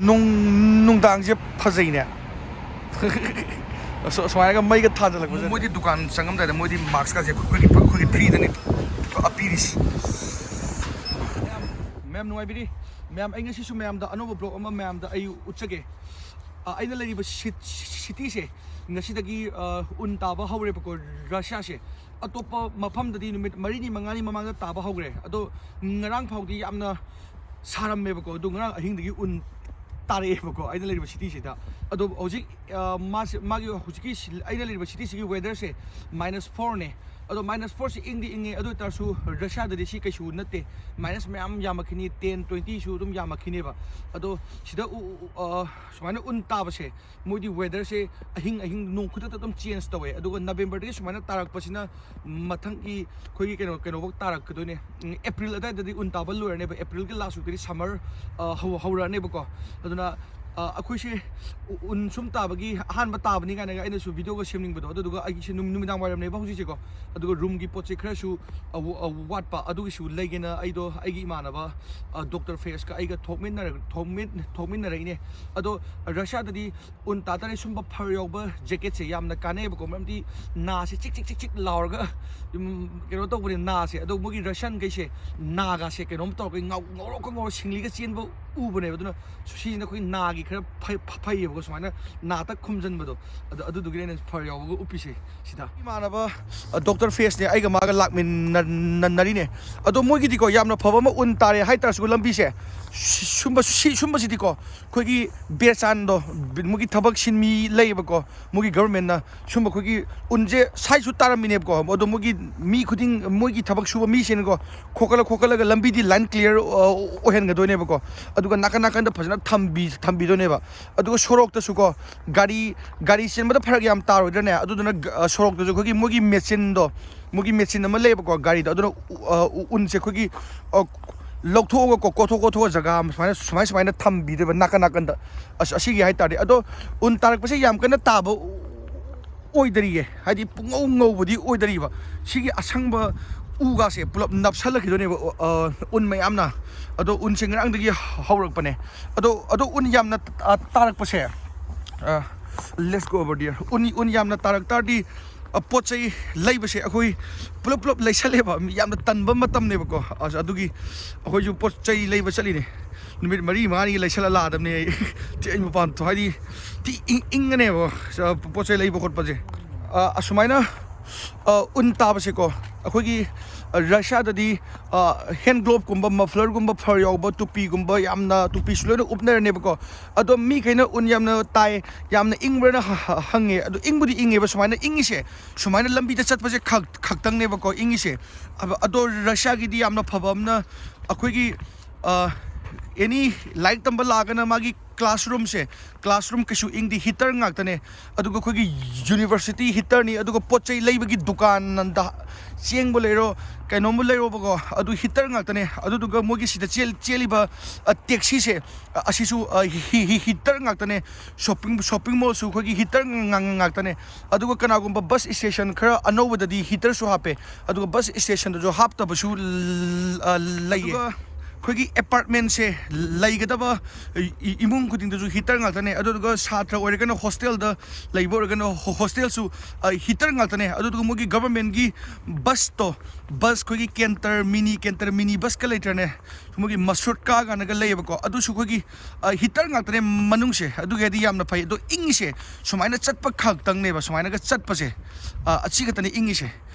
ꯅꯨꯡꯗꯥꯡꯁꯦ ꯐꯖꯩꯅꯦ ꯁꯨꯃꯥꯏꯅꯒ ꯃꯩꯒ ꯊꯥꯟꯖꯜꯂꯛꯄꯁꯦ ꯃꯣꯏꯗꯤ ꯗꯨꯀꯥꯟ ꯆꯪꯉꯝꯗꯥꯏꯗ ꯃꯣꯏꯗꯤ ꯃꯥꯛꯁꯀꯁꯦ ꯑꯩꯈꯣꯏꯒꯤ ꯐ꯭ꯔꯤꯗꯅꯤ ꯄꯤꯔꯤꯁꯤ. ꯃꯌꯥꯝ ꯅꯨꯡꯉꯥꯏꯕꯤꯔꯤ ꯃꯌꯥꯝ ꯑꯩ ꯉꯁꯤꯁꯨ ꯃꯌꯥꯝꯗ ꯑꯅꯧꯕ ꯕ꯭ꯂꯣꯛ ꯑꯃ ꯃꯌꯥꯝꯗ ꯑꯩ ꯎꯠꯆꯒꯦ. ꯑꯩꯅ ꯂꯩꯔꯤꯕ ꯁꯤꯇꯤꯁꯦ ꯉꯁꯤꯗꯒꯤ ꯎꯟ ꯇꯥꯕ ꯍꯧꯔꯦꯕꯀꯣ. ꯔꯁꯤꯌꯥꯁꯦ ꯑꯇꯣꯞꯄ ꯃꯐꯝꯗꯗꯤ ꯅꯨꯃꯤꯠ 4-5 ꯃꯃꯥꯡꯗ ꯇꯥꯕ ꯍꯧꯈ꯭ರೆ. ꯑꯗꯣ ꯉꯔꯥꯡ ꯐꯥꯎꯗꯤ ꯌꯥꯝꯅ ꯁꯥꯔꯝꯃꯦꯕꯀꯣ. ꯑꯗꯣ ꯉꯔꯥꯡ ꯑꯍꯤꯡꯗꯒꯤ ꯎꯟ ꯇꯥꯔꯛꯑꯦꯕꯀꯣ ꯑꯩꯅ ꯂꯩꯔꯤꯕ ꯁꯤꯇꯤꯁꯤꯗ. ꯑꯗꯣ ꯍꯧꯖꯤꯛ ꯃꯥꯒꯤ ꯍꯧꯖꯤꯛꯀꯤ ꯑꯩꯅ ꯂꯩꯔꯤꯕ ꯁꯤꯇꯤꯁꯤꯒꯤ ꯋꯦꯗꯔꯁꯦ -4ꯅꯦ. ꯑꯗꯣ -4ꯁꯤ ꯏꯪꯗꯤ ꯏꯪꯉꯦ. ꯑꯗꯨ ꯑꯣꯏꯇꯥꯔꯁꯨ ꯔꯁꯤꯌꯥꯗꯗꯤ ꯁꯤ ꯀꯩꯁꯨ ꯅꯠꯇꯦ. ꯃꯥꯏꯅꯁ ꯃꯌꯥꯝ ꯌꯥꯝꯃꯛꯈꯤꯅꯤ. 10-20ꯁꯨ ꯑꯗꯨꯝ ꯌꯥꯝꯃꯛꯈꯤꯅꯦꯕ. ꯑꯗꯣ ꯁꯤꯗ ꯁꯨꯃꯥꯏꯅ ꯎꯟ ꯇꯥꯕꯁꯦ ꯃꯣꯏꯗꯤ ꯋꯦꯗꯔꯁꯦ ꯑꯍꯤꯡ ꯅꯣꯡ ꯈꯨꯗꯛꯇ ꯑꯗꯨꯝ ꯆꯦꯟꯖ ꯇꯧꯋꯦ. ꯑꯗꯨꯒ ꯅꯕꯦꯝꯕꯔꯗꯒꯤ ꯁꯨꯃꯥꯏꯅ ꯇꯥꯔꯛꯄꯁꯤꯅ ꯃꯊꯪꯒꯤ ꯑꯩꯈꯣꯏꯒꯤ ꯀꯩꯅꯣꯐꯧ ꯇꯥꯔꯛꯀꯗꯣꯏꯅꯦ. ꯑꯦꯄ꯭ꯔꯤꯜ ꯑꯗꯨꯋꯥꯏꯗꯗꯤ ꯎꯟ ꯇꯥꯕ ꯂꯣꯏꯔꯅꯦꯕ. ꯑꯦꯄ꯭ꯔꯤꯜꯒꯤ ꯂꯥꯁ ꯋꯤꯛꯇꯗꯤ ꯁꯝꯃꯔ ꯍꯧꯔꯛꯑꯅꯦꯕꯀꯣ. ꯑꯗꯨꯅ ꯑꯩꯈꯣꯏꯁꯦ ꯎꯟ ꯁꯨꯝ ꯇꯥꯕꯒꯤ ꯑꯍꯥꯟꯕ ꯇꯥꯕꯅꯤ ꯀꯥꯏꯅꯒ ꯑꯩꯅꯁꯨ ꯚꯤꯗꯤꯑꯣꯒ ꯁꯦꯝꯅꯤꯡꯕꯗꯣ. ꯑꯗꯨꯗꯨꯒ ꯑꯩꯒꯤꯁꯦ ꯅꯨꯃꯤꯗꯥꯡ ꯋꯥꯏꯔꯝꯅꯦꯕ ꯍꯧꯖꯤꯛꯁꯦꯀꯣ. ꯑꯗꯨꯒ ꯔꯨꯝꯒꯤ ꯄꯣꯠ ꯆꯩ ꯈꯔꯁꯨ ꯋꯥꯠꯄ. ꯑꯗꯨꯒꯤꯁꯨ ꯂꯩꯒꯦꯅ ꯑꯩꯗꯣ ꯑꯩꯒꯤ ꯏꯃꯥꯟꯅꯕ ꯗꯣꯛꯇꯔ ꯐꯦꯁꯀ ꯑꯩꯒ ꯊꯣꯛꯃꯤꯟꯅꯔꯛꯏꯅꯦ. ꯑꯗꯣ ꯔꯁꯤꯌꯥꯗꯗꯤ ꯎꯟ ꯇꯥꯇꯥꯔꯦ ꯁꯨꯝꯕ ꯐꯔ ꯌꯥꯎꯕ ꯖꯦꯀꯦꯠꯁꯦ ꯌꯥꯝꯅ ꯀꯥꯟꯅꯩꯑꯕꯀꯣ. ꯃꯔꯝꯗꯤ ꯅꯥꯁꯦ ꯆꯤꯛ ꯂꯥꯎꯔꯒ ꯀꯩꯅꯣ ꯇꯧꯕꯅꯦ ꯅꯥꯁꯦ. ꯑꯗꯣ ꯃꯣꯏꯒꯤ ꯔꯁꯤꯌꯥꯟꯈꯩꯁꯦ ꯅꯥꯒꯥꯁꯦ ꯀꯩꯅꯣꯝ ꯇꯧꯔꯒ ꯉꯧꯔꯣꯛ ꯁꯤꯡꯂꯤꯒ ꯆꯦꯟꯕ ꯎꯕꯅꯦꯕ. ꯑꯗꯨꯅ ꯁꯤꯁꯤꯅ ꯑꯩꯈꯣꯏ ꯅꯥꯒꯤ ꯈꯔ ꯐꯩꯌꯦꯕꯀꯣ. ꯁꯨꯃꯥꯏꯅ ꯅꯥꯇꯛ ꯈꯨꯝꯖꯤꯟꯕꯗꯣ. ꯑꯗꯨꯗꯨꯒꯤ ꯑꯩꯅ ꯐꯔ ꯌꯥꯎꯕꯒ ꯎꯞꯄꯤꯁꯦ ꯁꯤꯗ. ꯏꯃꯥꯟꯅꯕ ꯗꯣꯛꯇꯔ ꯐꯦꯁꯅꯦ ꯑꯩꯒ ꯃꯥꯒ ꯂꯥꯛꯃꯤꯟꯅꯔꯤꯅꯦ. ꯑꯗꯣ ꯃꯣꯏꯒꯤꯗꯤꯀꯣ ꯌꯥꯝꯅ ꯐꯕ ꯑꯃ ꯎꯟ ꯇꯥꯔꯦ ꯍꯥꯏꯇꯥꯔꯁꯨ ꯂꯝꯕꯤꯁꯦ ꯁꯨꯝꯕꯁꯤꯗꯤꯀꯣ ꯑꯩꯈꯣꯏꯒꯤ ꯕꯦꯆꯥꯟꯗꯣ ꯃꯣꯏꯒꯤ ꯊꯕꯛ ꯁꯤꯟꯃꯤ ꯂꯩꯌꯦꯕꯀꯣ. ꯃꯣꯏꯒꯤ ꯒꯕꯔꯃꯦꯟꯅ ꯁꯨꯝꯕ ꯑꯩꯈꯣꯏꯒꯤ ꯎꯟꯁꯦ ꯁꯥꯏꯖꯁꯨ ꯇꯥꯔꯝꯃꯤꯅꯦꯕꯀꯣ. ꯑꯗꯣ ꯃꯣꯏꯒꯤ ꯃꯤ ꯈꯨꯗꯤꯡ ꯃꯣꯏꯒꯤꯊꯕꯛ ꯁꯨꯕ ꯃꯤꯁꯤꯅꯀꯣ ꯈꯣꯀꯠꯂꯒ ꯂꯝꯕꯤꯗꯤ ꯂꯥꯏꯟ ꯀ꯭ꯂꯤꯌꯥꯔ ꯑꯣꯏꯍꯟꯒꯗꯣꯏꯅꯦꯕꯀꯣ. ꯑꯗꯨꯒ ꯅꯥꯀꯟꯗ ꯐꯖꯅ ꯊꯝꯕꯤꯗꯣꯏꯅꯦꯕ. ꯑꯗꯨꯒ ꯁꯣꯔꯣꯛꯇꯁꯨꯀꯣ ꯒꯥꯔꯤ ꯆꯦꯟꯕꯗ ꯐꯔꯛ ꯌꯥꯝ ꯇꯥꯔꯣꯏꯗ꯭ꯔꯅꯦ. ꯑꯗꯨꯗꯨꯅ ꯁꯣꯔꯣꯛꯇꯁꯨ ꯑꯩꯈꯣꯏꯒꯤ ꯃꯣꯏꯒꯤ ꯃꯦꯆꯤꯟ ꯑꯃ ꯂꯩꯌꯦꯕꯀꯣ ꯒꯥꯔꯤꯗ. ꯑꯗꯨꯅ ꯎꯟꯁꯦ ꯑꯩꯈꯣꯏꯒꯤ ꯂꯧꯊꯣꯛꯑꯒ ꯀꯣꯊꯣꯛꯑ ꯖꯒꯥ ꯑꯃ ꯁꯨꯃꯥꯏꯅ ꯊꯝꯕꯤꯗꯣꯏꯕ ꯅꯥꯀꯟꯗ. ꯑꯁꯤꯒꯤ ꯍꯥꯏꯇꯥꯔꯗꯤ. ꯑꯗꯣ ꯎꯟ ꯇꯥꯔꯛꯄꯁꯦ ꯌꯥꯝ ꯀꯟꯅ ꯇꯥꯕ ꯑꯣꯏꯗꯔꯤꯌꯦ. ꯍꯥꯏꯗꯤ ꯉꯧꯕꯗꯤ ꯑꯣꯏꯗꯔꯤꯕ. ꯁꯤꯒꯤ ꯑꯁꯪꯕ ꯎꯒꯥꯁꯦ ꯄꯨꯂꯞ ꯅꯞꯁꯜꯂꯛꯈꯤꯗꯣꯏꯅꯦꯕ ꯎꯟ ꯃꯌꯥꯝꯅ. ꯑꯗꯣ ꯎꯟꯁꯦ ꯉꯔꯥꯡꯗꯒꯤ ꯍꯧꯔꯛꯄꯅꯦ. ꯑꯗꯣ ꯎꯟ ꯌꯥꯝꯅ ꯇꯥꯔꯛꯄꯁꯦ ꯂꯦꯠꯁ ꯒꯣ ꯑꯣꯚꯔ ꯗꯤꯌꯔ. ꯎꯟ ꯌꯥꯝꯅ ꯇꯥꯔꯛ ꯇꯥꯔꯗꯤ ꯄꯣꯠ ꯆꯩ ꯂꯩꯕꯁꯦ ꯑꯩꯈꯣꯏ ꯄꯨꯂꯞ ꯂꯩꯁꯜꯂꯦꯕ. ꯌꯥꯝꯅ ꯇꯟꯕ ꯃꯇꯝꯅꯦꯕꯀꯣ. ꯑꯗꯨꯒꯤ ꯑꯩꯈꯣꯏꯁꯨ ꯄꯣꯠ ꯆꯩ ꯂꯩꯕ ꯆꯠꯂꯤꯅꯦ. ꯅꯨꯃꯤꯠ 4-5ꯒꯤ ꯂꯩꯁꯜꯂ ꯂꯥꯛꯑꯗꯕꯅꯦ ꯑꯩ ꯃꯄꯥꯟ ꯍꯥꯏꯗꯤ ꯏꯪꯒꯅꯦꯕ ꯄꯣꯠ ꯆꯩ ꯂꯩꯕ ꯈꯣꯠꯄꯁꯦ. ꯑꯁꯨꯃꯥꯏꯅ ꯎꯟ ꯇꯥꯕꯁꯦꯀꯣ ꯑꯩꯈꯣꯏꯒꯤ ꯔꯁꯤꯌꯥꯗꯗꯤ ꯍꯦꯟ ꯒ꯭ꯂꯣꯞꯀꯨꯝꯕ ꯃꯐ꯭ꯂꯔꯒꯨꯝꯕ ꯐꯔ ꯌꯥꯎꯕ ꯇꯨꯄꯤꯒꯨꯝꯕ ꯌꯥꯝꯅ ꯇꯨꯄꯤꯁꯨ ꯂꯣꯏꯅ ꯎꯞꯅꯔꯅꯦꯕꯀꯣ. ꯑꯗꯣ ꯃꯤꯈꯩꯅ ꯎꯟ ꯌꯥꯝꯅ ꯇꯥꯏ ꯌꯥꯝꯅ ꯏꯪꯕ꯭ꯔꯅ ꯍꯪꯉꯦ. ꯑꯗꯣ ꯏꯪꯕꯨꯗꯤ ꯏꯪꯉꯦꯕ. ꯁꯨꯃꯥꯏꯅ ꯏꯪꯉꯤꯁꯦ ꯁꯨꯃꯥꯏꯅ ꯂꯝꯕꯤꯗ ꯆꯠꯄꯁꯦ ꯈꯛꯇꯪꯅꯦꯕꯀꯣ ꯏꯪꯉꯤꯁꯦ. ꯑꯗꯣ ꯔꯁꯤꯌꯥꯒꯤꯗꯤ ꯌꯥꯝꯅ ꯐꯕ ꯑꯃꯅ ꯑꯩꯈꯣꯏꯒꯤ ꯑꯦꯅꯤ ꯂꯥꯏꯔꯤꯛ ꯇꯝꯕ ꯂꯥꯛꯑꯒꯅ ꯃꯥꯒꯤ ꯀ꯭ꯂꯥꯁꯔꯨꯝ ꯀꯩꯁꯨ ꯏꯪꯗꯤ ꯍꯤꯇꯔ ꯉꯥꯛꯇꯅꯦ. ꯑꯗꯨꯒ ꯑꯩꯈꯣꯏꯒꯤ ꯌꯨꯅꯤꯚꯔꯁꯤꯇꯤ ꯍꯤꯇꯔꯅꯤ. ꯑꯗꯨꯒ ꯄꯣꯠ ꯆꯩ ꯂꯩꯕꯒꯤ ꯗꯨꯀꯥꯟꯗ ꯆꯦꯡꯕ ꯂꯩꯔꯣ ꯀꯩꯅꯣꯝꯕ ꯂꯩꯔꯣꯕꯀꯣ ꯑꯗꯨ ꯍꯤꯇꯔ ꯉꯥꯛꯇꯅꯦ. ꯑꯗꯨꯗꯨꯒ ꯃꯣꯏꯒꯤ ꯁꯤꯗ ꯆꯦꯜꯂꯤꯕ ꯇꯦꯛꯁꯤꯁꯦ ꯑꯁꯤꯁꯨ ꯍꯤꯇꯔ ꯉꯥꯛꯇꯅꯦ. ꯁꯣꯞꯄꯤꯡ ꯃꯣꯜꯁꯨ ꯑꯩꯈꯣꯏꯒꯤ ꯍꯤꯇꯔ ꯉꯥꯛꯇꯅꯦ. ꯑꯗꯨꯒ ꯀꯅꯥꯒꯨꯝꯕ ꯕꯁ ꯁ꯭ꯇꯦꯁꯟ ꯈꯔ ꯑꯅꯧꯕꯗꯗꯤ ꯍꯤꯇꯔꯁꯨ ꯍꯥꯞꯄꯦ. ꯑꯗꯨꯒ ꯕꯁ ꯁ꯭ꯇꯦꯁꯟꯗꯁꯨ ꯍꯥꯞꯇꯕꯁꯨ ꯂꯩꯌꯦ. ꯑꯩꯈꯣꯏꯒꯤ ꯑꯦꯄꯥꯔꯠꯃꯦꯟꯁꯦ ꯂꯩꯒꯗꯕ ꯏꯃꯨꯡ ꯈꯨꯗꯤꯡꯗꯁꯨ ꯍꯤꯇꯔ ꯉꯥꯛꯇꯅꯦ. ꯑꯗꯨꯗꯨꯒ ꯁꯥꯇ꯭ꯔ ꯑꯣꯏꯔꯒꯅ ꯍꯣꯁꯇꯦꯜꯗ ꯂꯩꯕ ꯑꯣꯏꯔꯒꯅ ꯍꯣꯁꯇꯦꯜꯁꯨ ꯍꯤꯇꯔ ꯉꯥꯛꯇꯅꯦ. ꯑꯗꯨꯗꯨꯒ ꯃꯣꯏꯒꯤ ꯒꯕꯔꯃꯦꯟꯒꯤ ꯕꯁ ꯑꯩꯈꯣꯏꯒꯤ ꯃꯤꯅꯤ ꯕꯁꯀ ꯂꯩꯇ꯭ꯔꯅꯦ. ꯃꯣꯏꯒꯤ ꯃꯁ꯭ꯔꯨꯠꯀꯥ ꯀꯥꯟꯅꯒ ꯂꯩꯌꯦꯕꯀꯣ. ꯑꯗꯨꯁꯨ ꯑꯩꯈꯣꯏꯒꯤ ꯍꯤꯇꯔ ꯉꯥꯛꯇꯅꯦ ꯃꯅꯨꯡꯁꯦ. ꯑꯗꯨꯒꯤꯗꯤ ꯌꯥꯝꯅ ꯐꯩ. ꯑꯗꯣ ꯏꯪꯉꯤꯁꯦ ꯁꯨꯃꯥꯏꯅ ꯆꯠꯄ ꯈꯛꯇꯪꯅꯦꯕ. ꯁꯨꯃꯥꯏꯅꯒ ꯆꯠꯄꯁꯦ ꯑꯁꯤ ꯈꯛꯇꯅꯦ ꯏꯪꯉꯤꯁꯦ.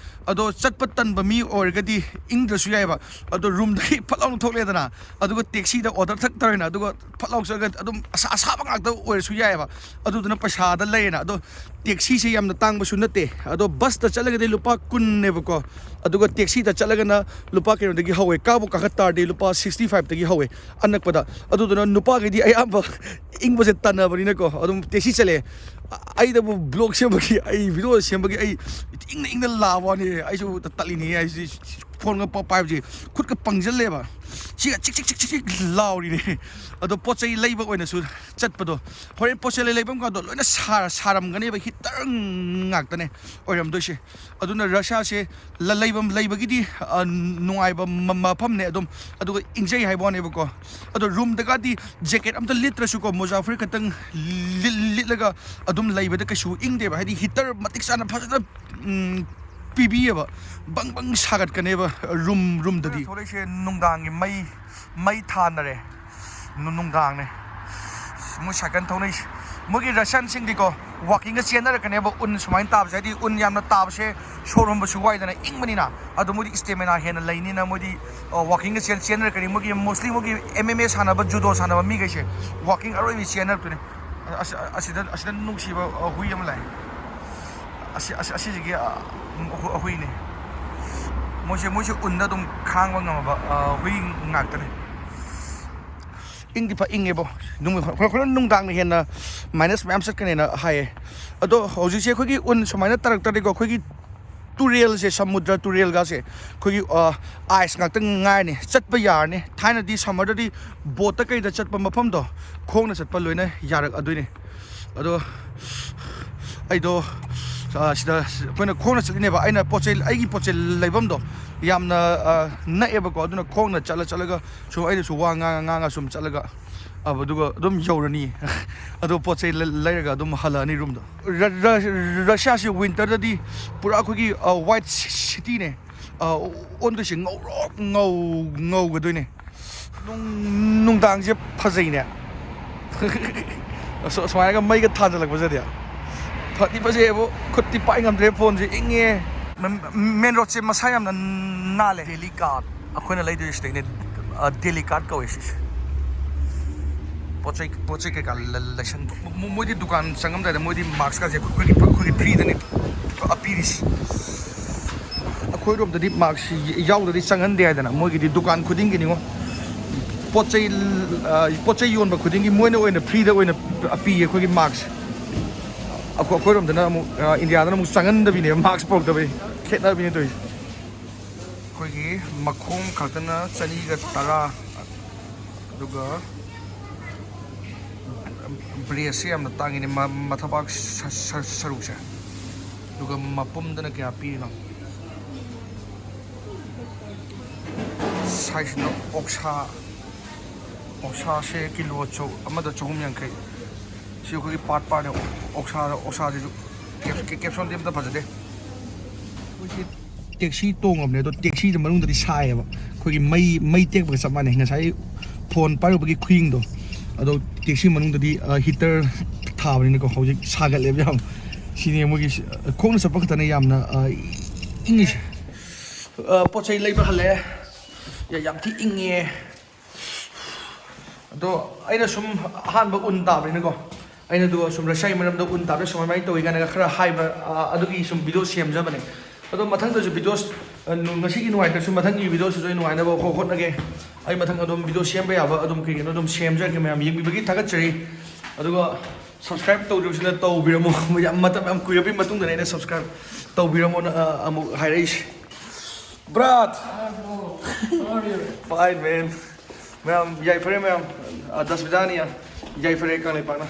ꯑꯗꯣ ꯆꯠꯄ ꯇꯟꯕ ꯃꯤ ꯑꯣꯏꯔꯒꯗꯤ ꯏꯪꯗ꯭ꯔꯁꯨ ꯌꯥꯏꯑꯕ. ꯑꯗꯣ ꯔꯨꯝꯗꯒꯤ ꯐꯠ ꯂꯥꯎꯅ ꯊꯣꯛꯂꯦꯗꯅ. ꯑꯗꯨꯒ ꯇꯦꯛꯁꯤꯗ ꯑꯣꯔꯗꯔ ꯇꯧꯔꯦꯅ. ꯑꯗꯨꯒ ꯐꯠ ꯂꯥꯎ ꯆꯠꯂꯒ ꯑꯗꯨꯝ ꯑꯁꯥꯕ ꯉꯥꯛꯇ ꯑꯣꯏꯔꯁꯨ ꯌꯥꯏꯑꯕ. ꯑꯗꯨꯗꯨꯅ ꯄꯩꯁꯥꯗ ꯂꯩꯔꯦꯅ. ꯑꯗꯣ ꯇꯦꯛꯁꯤꯁꯦ ꯌꯥꯝꯅ ꯇꯥꯡꯕꯁꯨ ꯅꯠꯇꯦ. ꯑꯗꯣ ꯕꯁꯇ ꯆꯠꯂꯒꯗꯤ ꯂꯨꯄꯥ 10ꯅꯦꯕꯀꯣ. ꯑꯗꯨꯒ ꯇꯦꯛꯁꯤꯗ ꯆꯠꯂꯒꯅ ꯂꯨꯄꯥ ꯀꯩꯅꯣꯗꯒꯤ ꯍꯧꯋꯦ. ꯀꯥꯈꯠ ꯇꯥꯔꯗꯤ ꯂꯨꯄꯥ 65ꯗꯒꯤ ꯍꯧꯋꯦ ꯑꯅꯛꯄꯗ. ꯑꯗꯨꯗꯨꯅ ꯅꯨꯄꯥꯈꯩꯗꯤ ꯑꯌꯥꯝꯕ ꯏꯪꯕꯁꯦ ꯇꯟꯅꯕꯅꯤꯅꯀꯣ ꯑꯗꯨꯝ ꯇꯦꯛꯁꯤ ꯆꯠꯂꯦ. ꯑꯩꯗꯕꯨ ꯕ꯭ꯂꯣꯛ ꯁꯦꯝꯕꯒꯤ ꯚꯤꯗꯤꯑꯣ ꯁꯦꯝꯕꯒꯤ ꯑꯩ ꯏꯪꯅ ꯂꯥꯛꯑꯕ ꯋꯥꯅꯤ. ꯑꯩꯁꯨ ꯇꯠꯂꯤꯅꯤ. ꯑꯩꯁꯤ phone ga pai ji khut ka pangjal le ba chi chik chik chik chik lauri ne ado pochai leiba oina su chatpado horen pochai leibam ka do loina saram gani ba hitar ngak tane oiram do she aduna Russia se la leibam leibagi di nuai ba mafam ne adum adu injai hai bon eba ko ado room daga di jacket am ta litra su ko Muzaffer katang litlaga adum leiba da ka su ing de ba hadi hitar matik sana phasana PB ba bang bang sagat kane ba room da di thole she nungdang gi mai than re nungdang ne mu sakan thone mu gi Russian sing di ko walking ga chen ra kane ba un sumain tab sai di un yam na tab se showroom ba su wai da na ing mani na adu mu di stamina hen lai ni na mu di walking ga chen ra kane mu gi mostly mu gi MMA sana ba judo sana ba mi ga she walking aroi bi chen ra tu ne asidan nung si ba hui am lai asi ji gi hui ne moje unda dum khang ba ngam ba hui ngak ta ne ing di pa ing ebo nung dang ne hen na minus ma'am sat kane na hai ado hoji se khoi gi un sumaina tarak ta de ko khoi gi tureal se samudra tureal ga se khoi gi ice ngak ta ngai ne chat pa yar ne thaina di summer di boat ta kai da chat pa mafam do khong na chat pa loina yarak adui ne ado ai do sida koina khona chali ba aina pochel aigi pochel leibam do yamna na eba ko aduna khona chala ga so aina su wa nga sum chala ga abaduga dum yorani ado pochel leiraga dum halani room do Russia se winter da di pura ko gi white city ne on do sing ngau ga do ne nung dang je phajai ne so smai ga mai ga thajalak ba ja Pati pa siya po, kuti pa ingam telefon siya inge. Main road siya masayam na nale. Delikat. Ako na lay doon siya delikat ka wesis. Pochai ka lalasyan. Mo di dukan sangam tayo, mo di max ka siya. Kuki free na nito. Apiris. Ako yung di max, yaw na di sangan diya na. Mo di dukan kuding gini mo. Pochai yun ba kuding mo na free na api kuki max. Ako rom dana mu India dana mu sangan da bine max pok da be kheta bine toi koi gi makhom khatana chani ga tara duga brace am na tangi ni mathabak saru sa duga mapum dana kya pi na size no oksha se kilo cho amada chom yang kai si ko gi part ne oksha ji caption dem da phajade ko gi taxi tong am ne to taxi da manung da di sai ba ko gi mai tek ba sama ne na sai phone paru ba gi khing do ado taxi manung da di heater tha ba ne ko hoji sagal le yam sini mo gi khong sa pa ka ne yam na english pochai lai ba hale ya yam thi inge ado aina sum han ba un da ba ne ko aina do sum rasai manam do un ta be sum mai to igana ga khara hai ba adugi sum video sem ja bane ado mathang do videos ngasi gi nuai ta sum mathang gi videos jo nuai na ba kho khot na ge ai mathang adum video sem ba ya ba adum ki no dum sem ja ke mayam ying bi gi thagat chari aduga subscribe to do sila to biramo matam am kuya bi matung da ne subscribe to biramo amu hai rais brat how are you fine man ma'am yai fare ma'am das vidania yai fare ka le pa na